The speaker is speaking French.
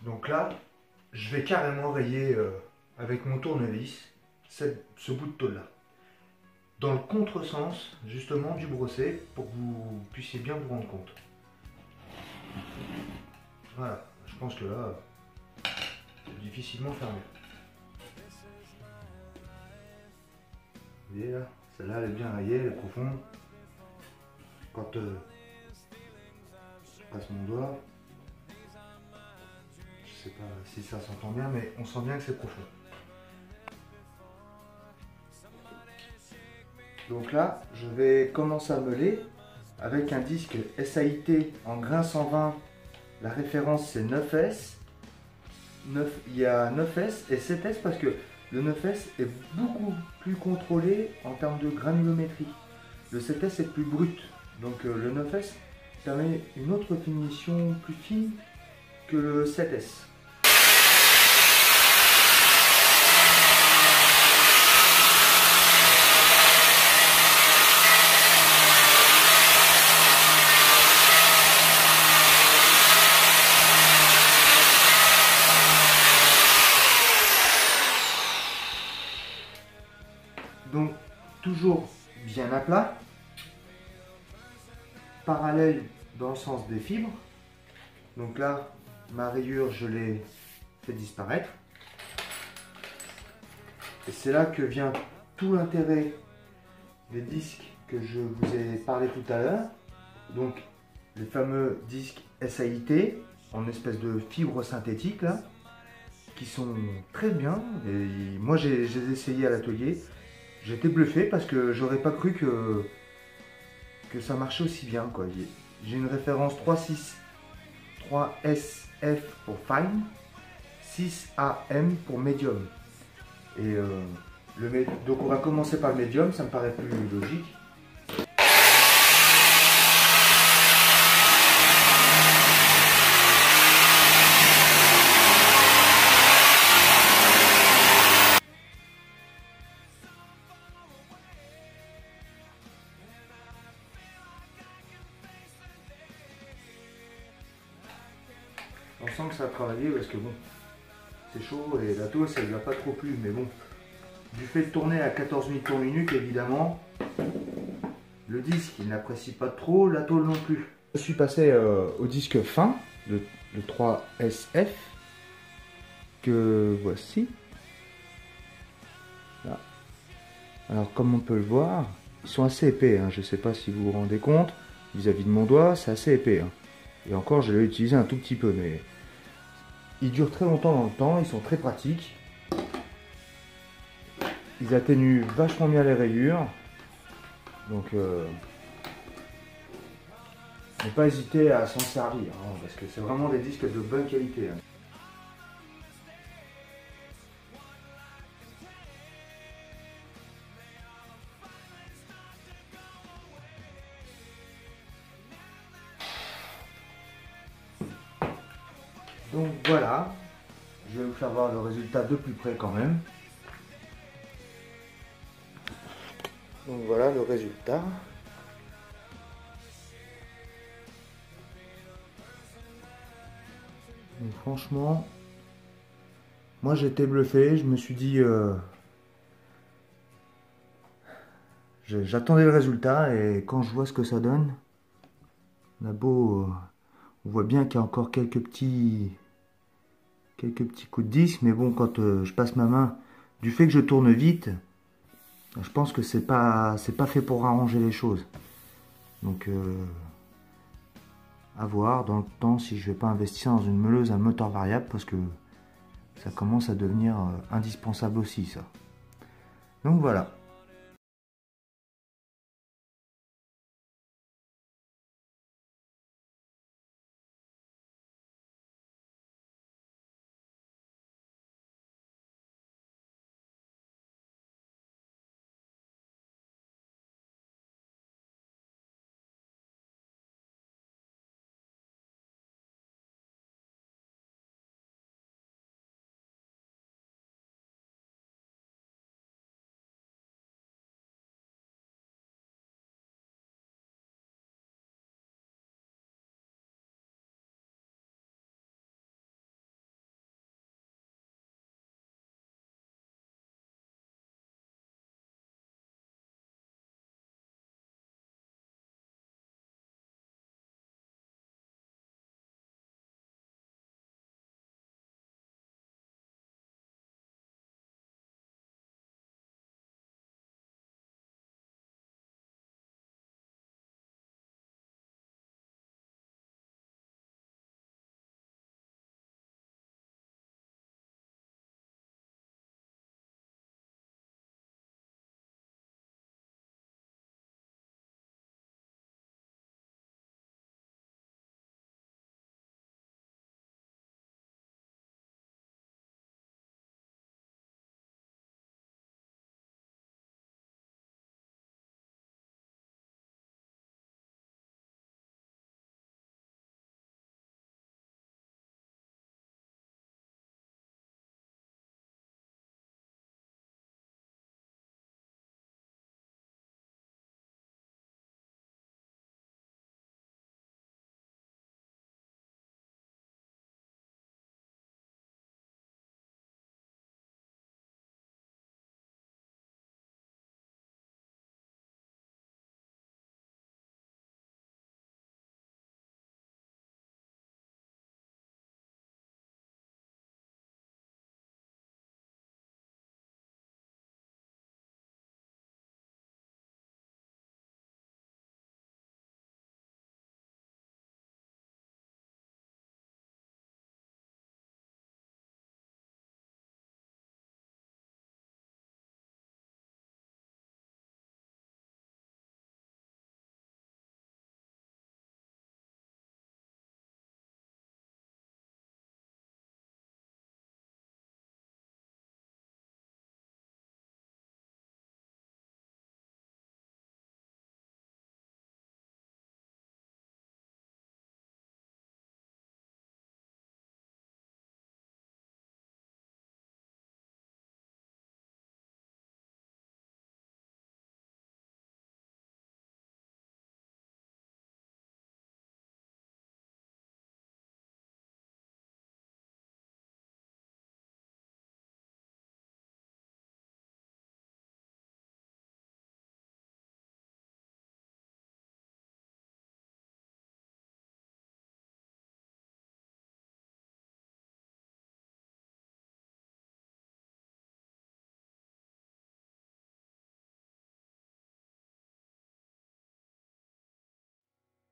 Donc là, je vais carrément rayer avec mon tournevis ce bout de tôle là. Dans le contresens justement du brossé pour que vous puissiez bien vous rendre compte. Voilà, je pense que là, c'est difficilement faire mieux. Vous voyez là, celle-là elle est bien rayée, elle est profonde. Quand je passe mon doigt, je sais pas si ça s'entend bien, mais on sent bien que c'est profond. Donc là, je vais commencer à meuler avec un disque SAIT en grain 120. La référence c'est 9S. Il y a 9S et 7S parce que le 9S est beaucoup plus contrôlé en termes de granulométrie. Le 7S est plus brut. Donc le 9S permet une autre finition plus fine que le 7S. Donc toujours bien à plat, parallèle dans le sens des fibres. Donc là, ma rayure, je l'ai fait disparaître. Et c'est là que vient tout l'intérêt des disques que je vous ai parlé tout à l'heure. Donc les fameux disques SAIT en espèce de fibres synthétiques là, qui sont très bien. Et moi je les ai essayés à l'atelier. J'étais bluffé parce que j'aurais pas cru que ça marchait aussi bien, quoi. J'ai une référence 3SF pour fine, 6AM pour medium. Et donc on va commencer par le medium, ça me paraît plus logique. On sent que ça a travaillé parce que bon, c'est chaud et la tôle ça ne lui a pas trop plu, mais bon, du fait de tourner à 14 000 tours minute évidemment, le disque il n'apprécie pas trop, la tôle non plus. Je suis passé au disque fin, le 3SF, que voici. Là. Alors comme on peut le voir, ils sont assez épais, hein. Je ne sais pas si vous vous rendez compte, vis-à-vis de mon doigt, c'est assez épais. Hein. Et encore, je l'ai utilisé un tout petit peu, mais ils durent très longtemps dans le temps, ils sont très pratiques. Ils atténuent vachement bien les rayures. Donc, ne pas hésiter à s'en servir, hein, parce que c'est vraiment des disques de bonne qualité. Hein. Donc voilà, je vais vous faire voir le résultat de plus près quand même. Donc voilà le résultat. Donc franchement, moi j'étais bluffé, je me suis dit, j'attendais le résultat et quand je vois ce que ça donne, on a beau, on voit bien qu'il y a encore quelques petits coups de disque, mais bon, quand je passe ma main, du fait que je tourne vite, je pense que c'est pas fait pour arranger les choses. Donc à voir dans le temps si je vais pas investir dans une meuleuse à moteur variable parce que ça commence à devenir indispensable aussi ça. Donc voilà.